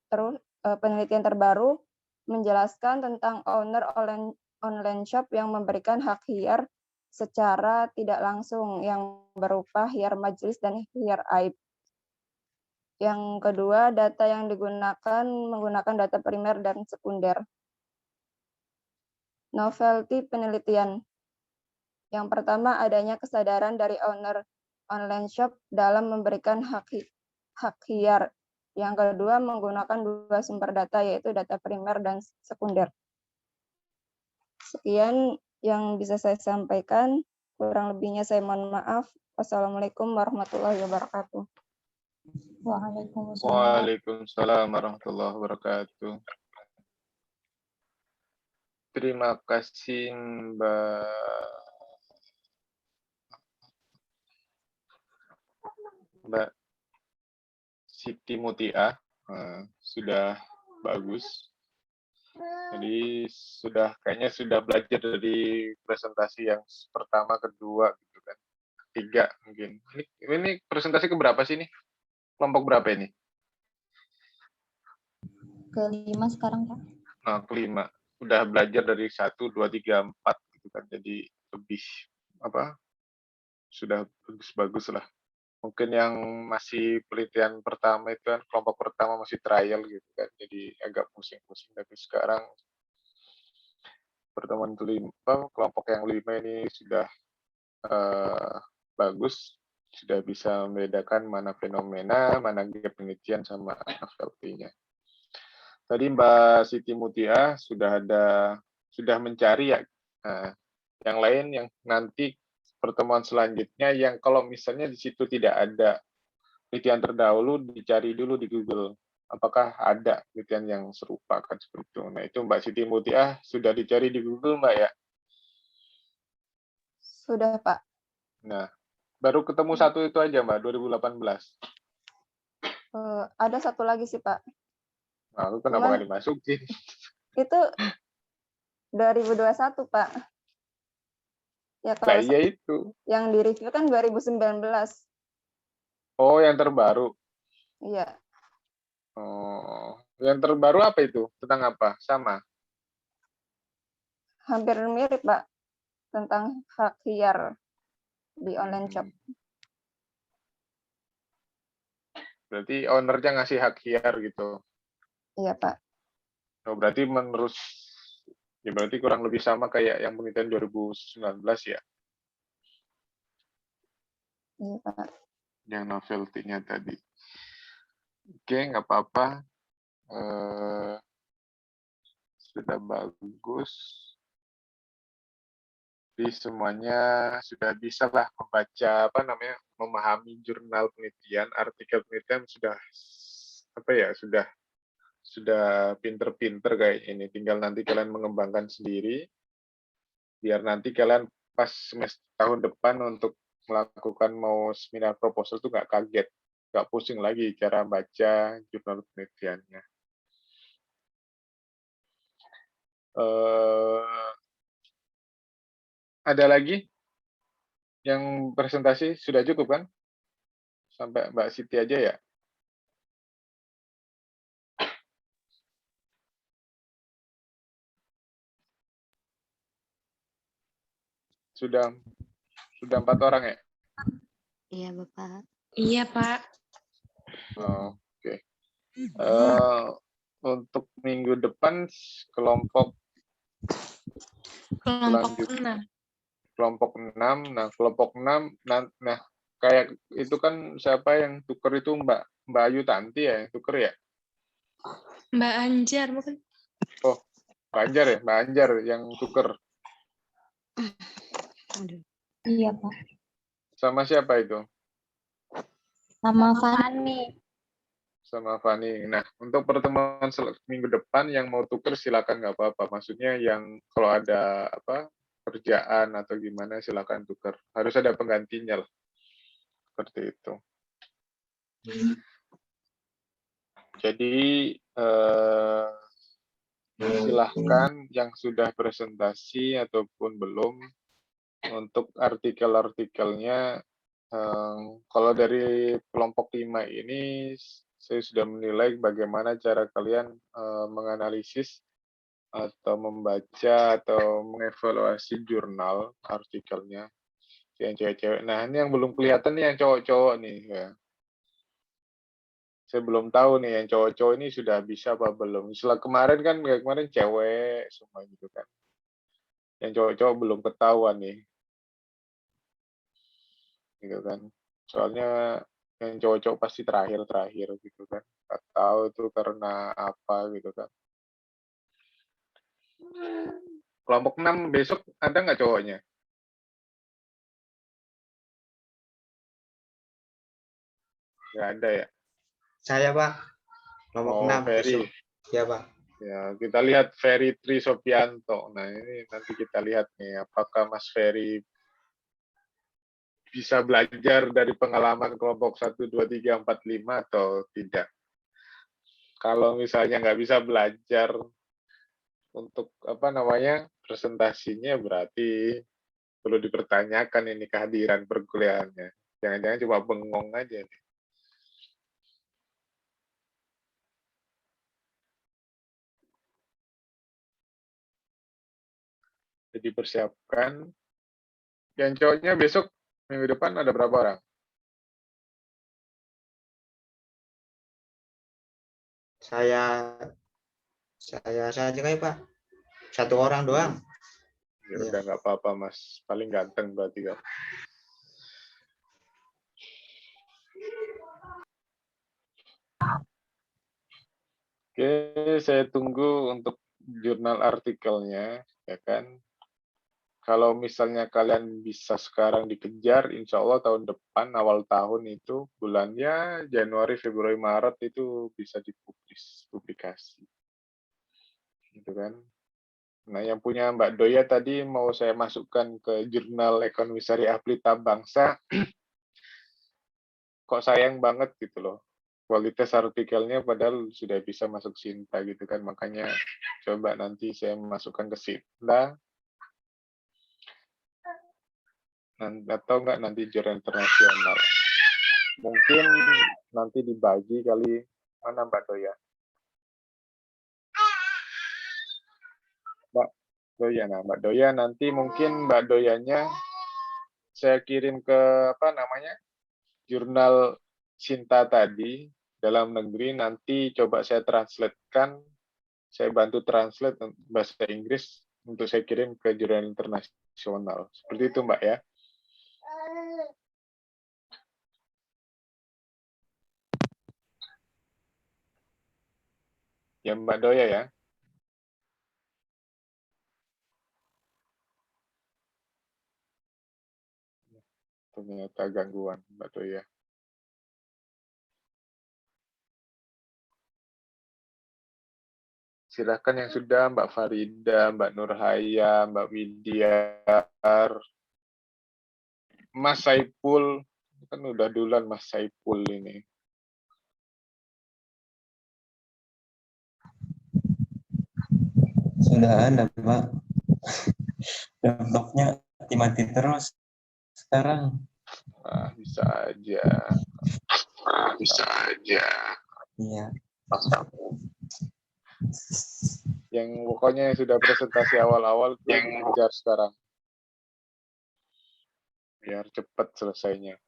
Terus penelitian terbaru menjelaskan tentang owner online shop yang memberikan hak khiyar secara tidak langsung yang berupa khiyar majelis dan khiyar aib. Yang kedua, data yang digunakan menggunakan data primer dan sekunder. Novelty penelitian. Yang pertama, adanya kesadaran dari owner online shop dalam memberikan hak khiyar. Yang kedua, menggunakan dua sumber data, yaitu data primer dan sekunder. Sekian yang bisa saya sampaikan. Kurang lebihnya saya mohon maaf. Wassalamualaikum warahmatullahi wabarakatuh. Waalaikumsalam warahmatullahi wabarakatuh. Terima kasih Mbak Siti Mutia, sudah bagus. Jadi kayaknya sudah belajar dari presentasi yang pertama, kedua, gitu kan, ketiga mungkin. Ini presentasi keberapa sih ini? Kelompok berapa ini? kelima sekarang, Pak. Nah, kelima. Udah belajar dari 1, 2, 3, 4 gitu kan. Jadi lebih apa? Sudah bagus-bagus lah. Mungkin yang masih penelitian pertama itu kan kelompok pertama masih trial gitu kan. Jadi agak pusing-pusing, tapi sekarang pertemuan kelima, kelompok yang 5 ini sudah bagus, sudah bisa membedakan mana fenomena, mana gap penelitian sama novelty-nya. Tadi Mbak Siti Mutia sudah mencari ya. Nah, yang lain yang nanti pertemuan selanjutnya yang kalau misalnya di situ tidak ada penelitian terdahulu, dicari dulu di Google. Apakah ada penelitian yang serupa kan seperti itu. Nah, itu Mbak Siti Mutia sudah dicari di Google, Mbak ya? Sudah, Pak. Nah, baru ketemu satu itu aja, Mbak, 2018. Ada satu lagi sih, Pak. Nah, lu kenapa nggak dimasukin? Itu 2021, Pak. Ya, Nah, kalau iya itu. yang di-review kan 2019. Oh, yang terbaru. Iya. Oh, yang terbaru apa itu? Tentang apa? Sama? Hampir mirip, Pak. Tentang hak hiar di online shop. Berarti ownernya ngasih hak hiar gitu. Iya, Pak. Oh, berarti ya berarti kurang lebih sama kayak yang penelitian 2019 ya? Iya, Pak. Yang novelty-nya tadi. Oke, nggak apa-apa. Sudah bagus. Jadi semuanya sudah bisa lah membaca memahami jurnal penelitian, artikel penelitian sudah pinter-pinter kayak ini. Tinggal nanti kalian mengembangkan sendiri, biar nanti kalian pas semester tahun depan untuk melakukan mau seminar proposal itu nggak kaget, nggak pusing lagi cara baca jurnal penelitiannya. Ada lagi yang presentasi sudah cukup kan? Sampai Mbak Siti aja ya? Sudah 4 orang ya? Iya, Bapak. Iya, Pak. Oke. Untuk minggu depan kelompok 6. Kelompok 6. Nah, kelompok 6 nah kayak itu kan siapa yang tuker itu Mbak Ayu Tanti ya yang tuker ya? Mbak Anjar bukan? Oh, Mbak Anjar ya? Mbak Anjar yang tuker. Iya, Pak. Sama siapa itu? Sama Fani. Sama Fani. Nah, untuk pertemuan minggu depan yang mau tuker silakan nggak apa-apa. Maksudnya yang kalau ada kerjaan atau gimana silakan tuker. Harus ada penggantinya lah. Seperti itu. Jadi silahkan yang sudah presentasi ataupun belum untuk artikel-artikelnya. Kalau dari kelompok 5 ini saya sudah menilai bagaimana cara kalian menganalisis atau membaca atau mengevaluasi jurnal artikelnya yang cewek-cewek. Nah, ini yang belum kelihatan nih yang cowok-cowok nih ya. Saya belum tahu nih yang cowok-cowok ini sudah bisa apa belum. Setelah kemarin kan kemarin cewek semua gitu kan. Yang cowok-cowok belum ketahuan nih. Gitu kan. Soalnya yang cowok-cowok pasti terakhir gitu kan. Nggak tahu itu karena apa gitu kan. Kelompok 6 besok ada nggak cowoknya? Nggak ada ya? Saya, Pak. Kelompok 6 Ferry. besok. Ya, Pak. Ya, kita lihat Ferry Tri Sopianto. Nah, ini nanti kita lihat nih apakah Mas Ferry bisa belajar dari pengalaman kelompok 1, 2, 3, 4, 5 atau tidak. Kalau misalnya nggak bisa belajar untuk presentasinya berarti perlu dipertanyakan ini kehadiran perkuliahannya. Jangan-jangan cuma bengong aja nih. Jadi persiapkan. Yang cowoknya besok minggu depan ada berapa orang? Saya saja kayak Pak. 1 orang doang. Ya Iya. udah nggak apa-apa Mas. Paling ganteng berarti kan. Oke, saya tunggu untuk jurnal artikelnya, ya kan. Kalau misalnya kalian bisa sekarang dikejar, insya Allah tahun depan, awal tahun itu, bulannya Januari, Februari, Maret itu bisa dipublikasi. Gitu kan. Nah, yang punya Mbak Doya tadi mau saya masukkan ke jurnal Ekonomi Syariah Pelita Bangsa, kok sayang banget gitu loh. Kualitas artikelnya padahal sudah bisa masuk Sinta gitu kan. Makanya coba nanti saya masukkan ke Sinta. Atau enggak nanti jurnal internasional. Mungkin nanti dibagi kali. Mana Mbak Doya? Mbak Doya, nah Mbak Doya nanti mungkin Mbak Doyanya saya kirim ke apa namanya jurnal Sinta tadi dalam negeri, nanti coba saya translatekan, saya bantu translate bahasa Inggris untuk saya kirim ke jurnal internasional. Seperti itu Mbak ya. Ya Mbak Doya ya. Ternyata gangguan Mbak Doya. Silakan yang sudah, Mbak Farida, Mbak Nurhaya, Mbak Widiar, Mas Saipul, kan udah duluan Mas Saipul ini. Sudah ada, Pak. Laptopnya mati terus sekarang. Bisa aja. Bisa aja. Iya. Yang pokoknya yang sudah presentasi awal-awal tuh yang kejar sekarang. Biar cepat selesainya.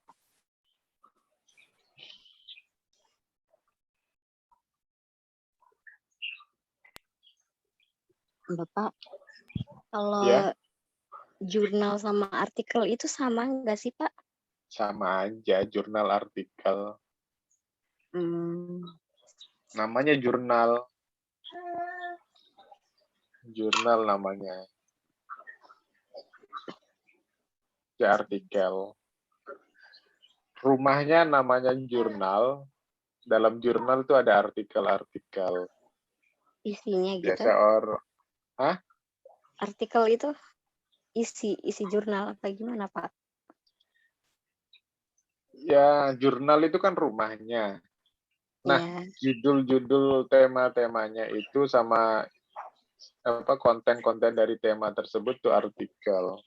Bapak, kalau Ya, jurnal sama artikel itu sama nggak sih, Pak? sama aja jurnal artikel. Namanya jurnal. Jurnal namanya. Ya, artikel. Rumahnya namanya jurnal. Dalam jurnal itu ada artikel-artikel. Isinya gitu? Biasa Hah? Artikel itu isi jurnal apa gimana, Pak? Ya, jurnal itu kan rumahnya. Nah, judul-judul tema-temanya itu sama apa konten-konten dari tema tersebut tuh artikel.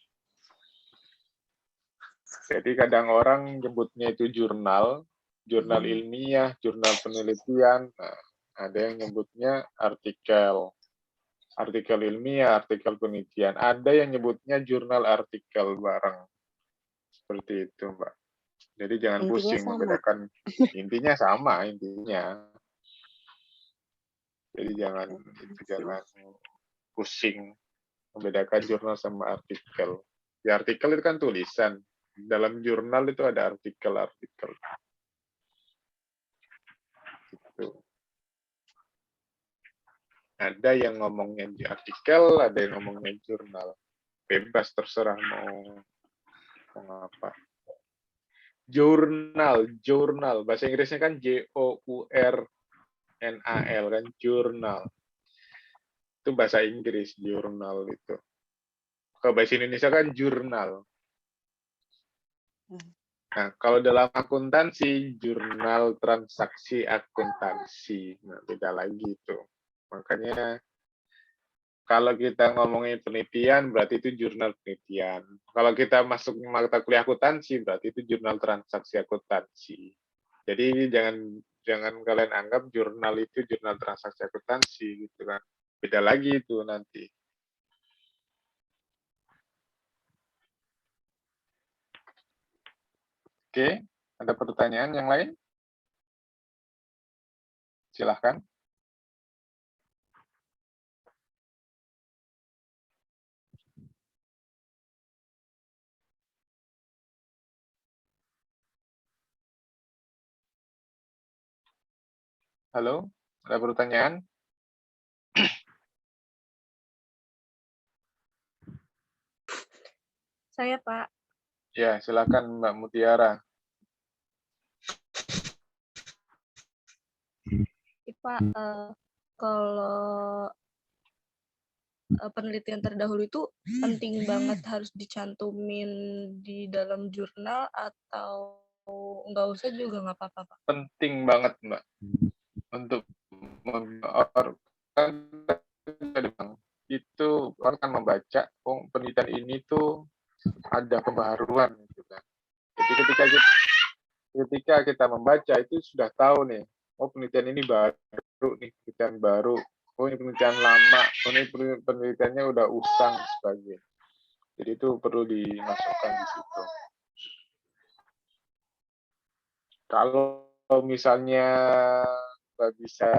Jadi kadang orang nyebutnya itu jurnal ilmiah, jurnal penelitian. Nah, ada yang nyebutnya artikel ilmiah, artikel penelitian. Ada yang nyebutnya jurnal artikel bareng. Seperti itu, Mbak. Jadi jangan Intinya pusing sama. membedakan. Intinya sama, intinya. Jadi jangan pusing membedakan jurnal sama artikel. Di artikel itu kan tulisan. Dalam jurnal itu ada artikel-artikel. Gitu. Ada yang ngomongnya di artikel, ada yang ngomongnya jurnal. Bebas terserah mau apa. Jurnal. Bahasa Inggrisnya kan JOURNAL kan, jurnal. Itu bahasa Inggris, jurnal itu. Kalau bahasa Indonesia kan jurnal. Nah, kalau dalam akuntansi, jurnal transaksi akuntansi. Nah, beda lagi itu. Makanya kalau kita ngomongin penelitian, berarti itu jurnal penelitian. Kalau kita masuk mata kuliah akuntansi, berarti itu jurnal transaksi akuntansi. Jadi jangan kalian anggap jurnal itu jurnal transaksi akuntansi gitu kan. Beda lagi itu nanti. Oke, ada pertanyaan yang lain? Silahkan. Halo, ada pertanyaan? Saya, Pak. Ya, silakan Mbak Mutiara. Pak, kalau penelitian terdahulu itu penting banget harus dicantumin di dalam jurnal atau nggak usah juga nggak apa-apa, Pak? Penting banget, Mbak, untuk kan tadi Bang, itu orang kan membaca, oh penelitian ini tuh ada pembaharuan gitu kan. Jadi ketika kita membaca itu sudah tahu nih, oh penelitian ini baru nih, penelitian baru, oh ini penelitian lama, oh ini penelitiannya udah usang sebagainya. Jadi itu perlu dimasukkan di situ. Kalau misalnya nggak bisa,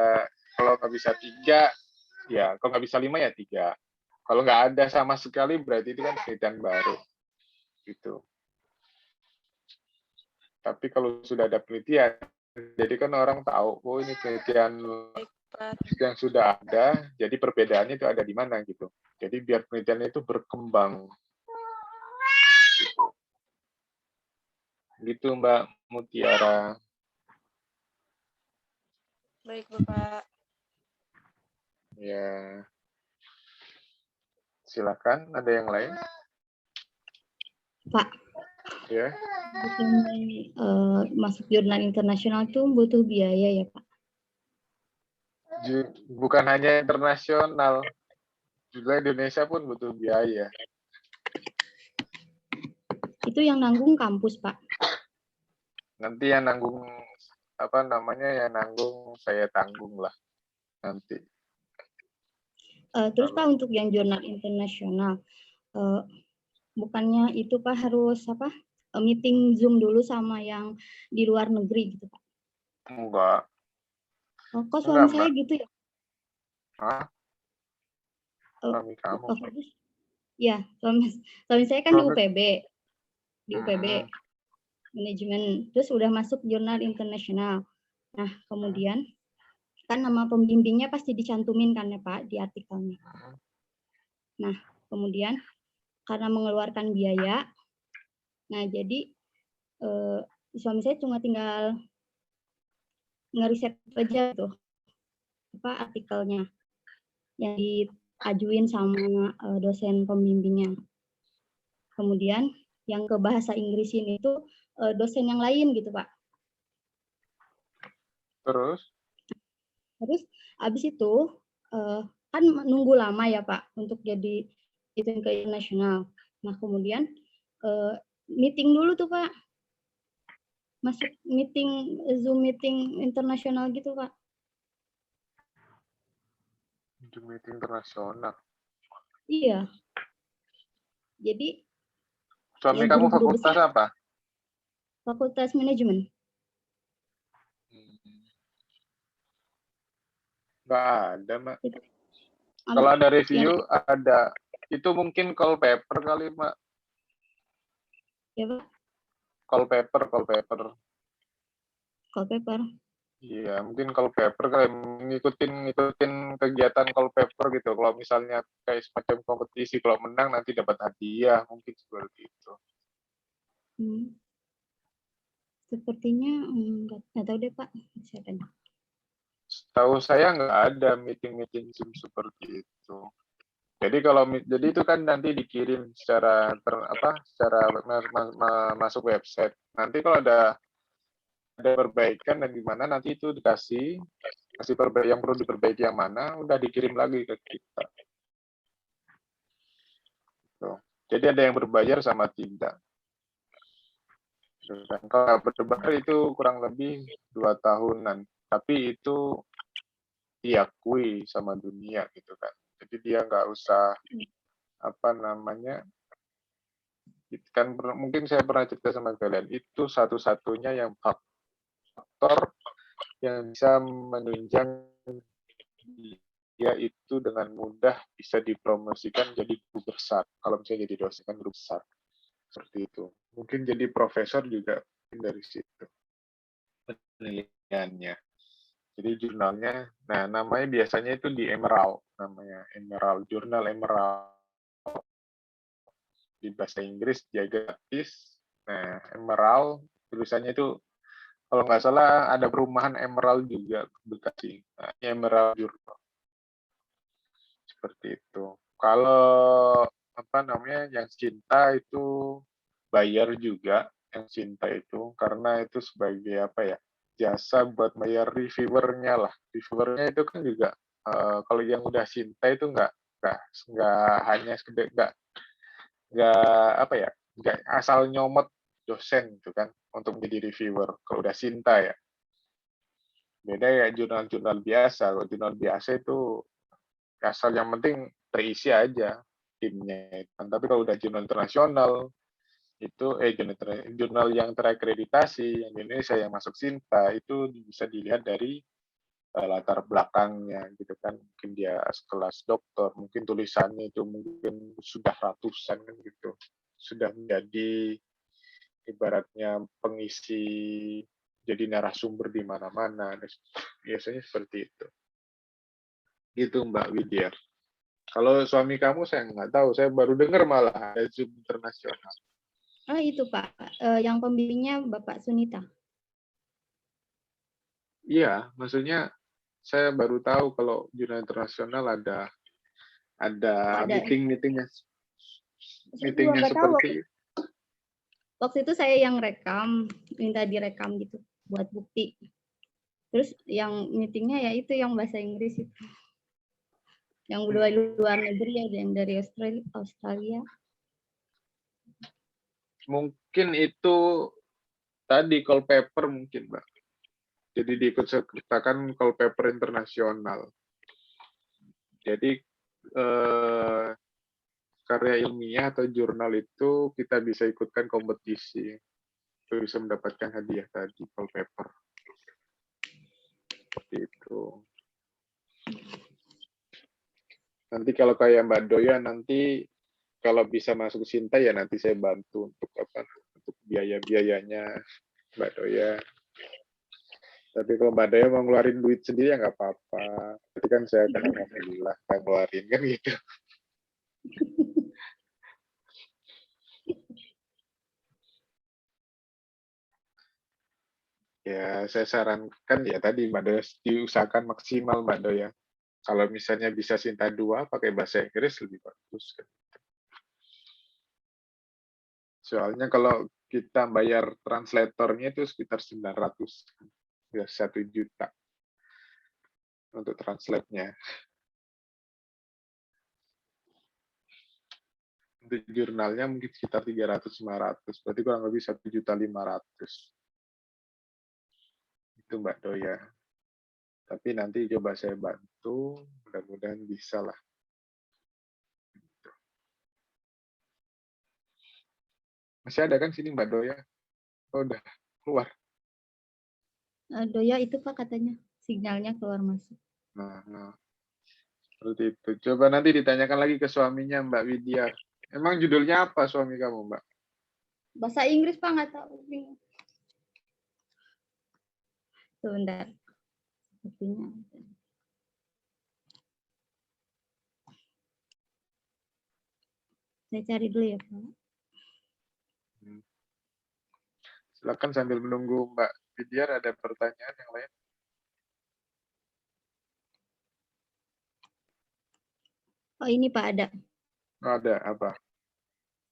kalau nggak bisa 3, ya kalau nggak bisa 5 ya 3. Kalau nggak ada sama sekali berarti itu kan penelitian baru gitu. Tapi kalau sudah ada penelitian, jadi kan orang tahu, oh ini penelitian yang sudah ada, jadi perbedaannya itu ada di mana gitu. Jadi biar penelitiannya itu berkembang. Gitu Mbak Mutiara. Baik, Bapak. Ya. Silakan, ada yang lain? Pak, Ya. masuk jurnal internasional itu butuh biaya ya, Pak? Bukan hanya internasional, juga Indonesia pun butuh biaya. Itu yang nanggung kampus, Pak? Nanti yang nanggung, apa namanya, yang nanggung saya tanggung lah nanti. Terus Pak, untuk yang jurnal internasional, bukannya itu Pak harus apa meeting Zoom dulu sama yang di luar negeri gitu Pak? Enggak. Oh, kok suami saya Mbak. gitu ya? Hah? Suami kamu? Ya, suami saya kan di UPB, manajemen, terus udah masuk jurnal internasional. Nah, kemudian kan nama pembimbingnya pasti dicantumin kan ya Pak di artikelnya. Nah, kemudian karena mengeluarkan biaya, nah jadi suami saya cuma tinggal ngeriset aja tuh apa artikelnya yang diajuin sama dosen pembimbingnya. Kemudian yang ke bahasa Inggris ini tuh dosen yang lain gitu Pak. Terus habis itu kan nunggu lama ya Pak untuk jadi itu ke internasional. Nah kemudian meeting dulu tuh Pak, masuk meeting Zoom meeting internasional gitu Pak. Zoom meeting internasional. Iya. Jadi suami kamu fakultas apa? Fakultas manajemen. Nggak ada, Mbak. Kalau ada review, ada. Itu mungkin call paper kali, Mbak. Ya, Pak. Call paper. Call paper. Iya, mungkin call paper kayak ngikutin kegiatan call paper gitu. Kalau misalnya kayak semacam kompetisi, kalau menang nanti dapat hadiah, mungkin seperti itu. Sepertinya nggak tahu deh Pak. Setahu saya nggak ada meeting Zoom seperti itu. Jadi jadi itu kan nanti dikirim secara masuk website. Nanti kalau ada perbaikan dan gimana nanti itu dikasih yang perlu diperbaiki yang mana udah dikirim lagi ke kita. Tuh. Jadi ada yang berbayar sama tidak. Dan kalau berbayar itu kurang lebih 2 tahunan. Tapi itu diakui sama dunia gitu kan. Jadi dia nggak usah Kan mungkin saya pernah cerita sama kalian, itu satu-satunya yang faktor yang bisa menunjang dia itu dengan mudah bisa dipromosikan jadi guru besar. Kalau misalnya jadi dosen kan guru besar. Seperti itu. Mungkin jadi profesor juga dari situ penelitiannya. Jadi jurnalnya, nah namanya biasanya itu di Emerald, namanya Emerald, jurnal Emerald. Di bahasa Inggris jaga gratis. Nah, Emerald tulisannya itu kalau nggak salah ada perumahan Emerald juga Bekasi. Nah, Emerald Journal. Seperti itu. Kalau apa namanya yang cinta itu bayar juga yang cinta itu karena itu sebagai apa ya jasa buat bayar reviewernya lah. Reviewernya itu kan juga kalau yang udah cinta itu nggak hanya sekedar nggak apa ya nggak asal nyomot dosen gitu kan untuk menjadi reviewer kalau udah cinta ya beda ya jurnal-jurnal biasa. Kalau jurnal biasa itu asal yang penting terisi aja timnya. Tapi kalau udah jurnal internasional itu jurnal yang terakreditasi yang di Indonesia yang masuk Sinta itu bisa dilihat dari latar belakangnya gitu kan. Mungkin dia sekelas dokter, mungkin tulisannya itu mungkin sudah ratusan kan gitu. Sudah menjadi ibaratnya pengisi jadi narasumber di mana-mana. Biasanya seperti itu. Gitu Mbak Widya. Kalau suami kamu saya nggak tahu, saya baru dengar malah ada Zoom internasional. Oh itu Pak, yang pembimbingnya Bapak Sunita. Iya, maksudnya saya baru tahu kalau jurnal internasional ada meeting-meetingnya Nggak tahu, seperti itu. waktu itu saya yang rekam, minta direkam gitu buat bukti. Terus yang meetingnya ya itu yang bahasa Inggris itu. Yang luar negeri ada yang dari Australia. Mungkin itu tadi call paper mungkin, Mbak. Jadi diikut sertakan call paper internasional. Jadi karya ilmiah atau jurnal itu kita bisa ikutkan kompetisi. Itu bisa mendapatkan hadiah tadi call paper. Seperti itu. Nanti kalau kayak Mbak Doya nanti kalau bisa masuk Sinta ya nanti saya bantu untuk untuk biaya-biayanya Mbak Doya. Tapi kalau Mbak Doya mau ngeluarin duit sendiri ya nggak apa-apa. Tapi kan saya akan alhamdulillah nggak ngeluarin kan gitu. Ya saya sarankan ya tadi Mbak Doya diusahakan maksimal Mbak Doya. Kalau misalnya bisa Sinta 2 pakai bahasa Inggris lebih bagus. Soalnya kalau kita bayar translatornya itu sekitar 900, ya 1 juta untuk translate-nya. Untuk jurnalnya mungkin sekitar 300-500, berarti kurang lebih 1.500.000. Itu Mbak Doya. Tapi nanti coba saya bantu, mudah-mudahan bisa lah. Masih ada kan sini Mbak Doya? Oh, udah keluar. Doya itu Pak katanya sinyalnya keluar masuk. Nah, seperti itu. Coba nanti ditanyakan lagi ke suaminya Mbak Widya. Emang judulnya apa suami kamu Mbak? Bahasa Inggris Pak nggak tahu. Sebentar. Sepertinya. Saya cari dulu ya Pak. Silakan sambil menunggu Mbak Widya ada pertanyaan yang lain. Oh ini Pak ada. Ada apa?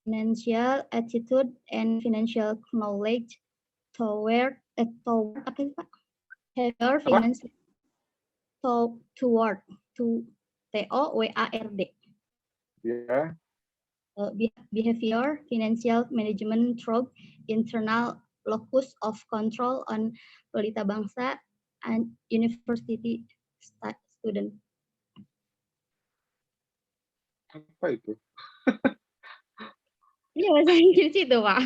Financial attitude and financial knowledge toward apa sih Pak? Your financial toward TOWARD. Ya. Behavior financial management through internal locus of control on Pelita Bangsa and university student. Apa itu? Iya, bahasa Inggris itu, Pak.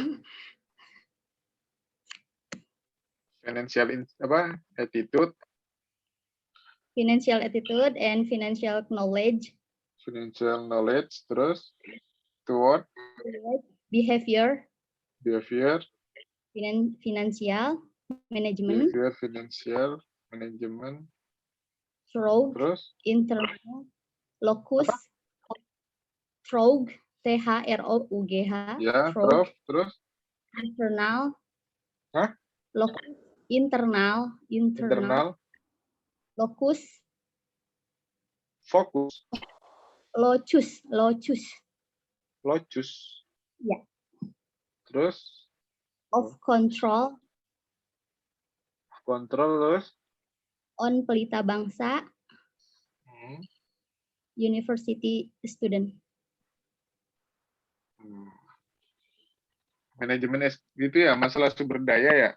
Financial attitude, Financial attitude and financial knowledge, financial knowledge, terus toward behavior, behavior, financial management, financial management, fraud, terus internal, locus, fraud, THROUGH, ya, fraud, terus internal, Hah? locus, internal, internal, locus, fokus, locus, ya, terus of control, kontrol, terus on pelita bangsa, university student. Manajemen itu ya, masalah sumber daya ya.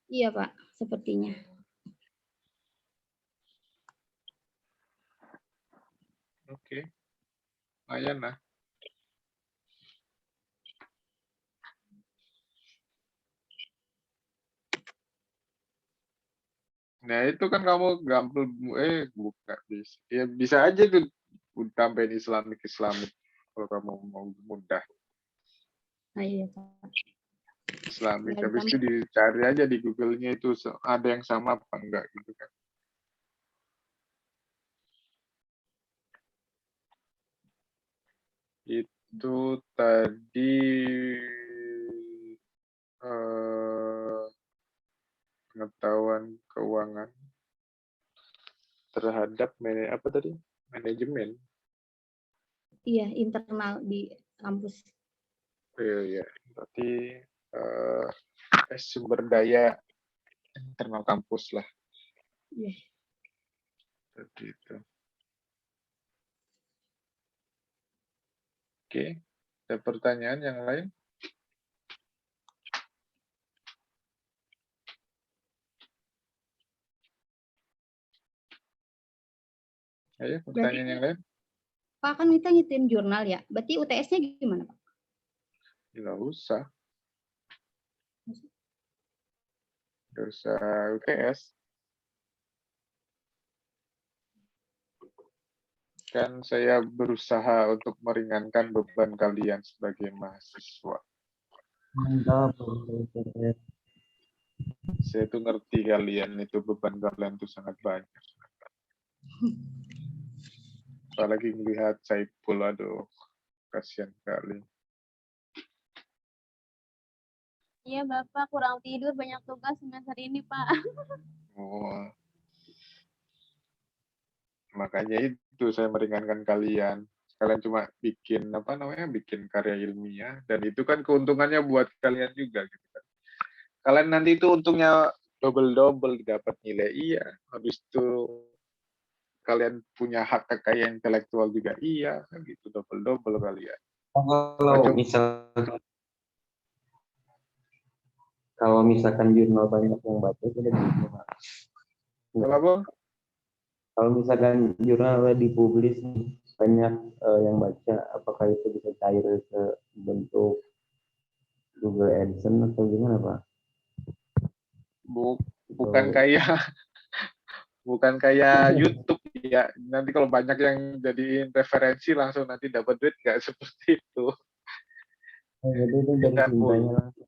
Iya, Pak, sepertinya. Oke, lumayan lah. Nah itu kan kamu gampang, bukan bisa. Ya bisa aja tuh tambahin Islamic kalau kamu mau mudah. Nah, iya, Pak. Islamic, Tinggal habis itu dicari aja di Google-nya itu ada yang sama apa enggak gitu kan. Itu tadi pengetahuan keuangan terhadap apa tadi? Manajemen. Iya, internal di kampus. Iya, berarti sumber daya internal kampus lah. Iya. Seperti itu. Oke, ada pertanyaan yang lain? Ayo, pertanyaan yang lain? Pak, kan kita ngituin jurnal ya. Berarti UTS-nya gimana, Pak? Nggak usah. Nggak usah UTS. Kan saya berusaha untuk meringankan beban kalian sebagai mahasiswa. Saya tuh ngerti kalian itu beban kalian tuh sangat banyak. Apalagi melihat Saiful, aduh, kasihan kali. Iya, Bapak kurang tidur, banyak tugas semester ini, Pak. Oh. Makanya itu saya meringankan kalian. Kalian cuma bikin bikin karya ilmiah, dan itu kan keuntungannya buat kalian juga gitu kan. Kalian nanti itu untungnya double dapat nilai iya, habis itu kalian punya hak kekayaan intelektual juga iya, kan gitu double kalian. Kalau misalkan jurnal banyak yang baca tidak bisa. Apa? Kalau misalkan jurnal dipublis banyak yang baca, apakah itu bisa cair ke bentuk Google AdSense atau gimana, Pak? Bukan kayak YouTube ya. Nanti kalau banyak yang jadiin referensi langsung nanti dapat duit, nggak seperti itu. Jadi itu dari cintanya langsung.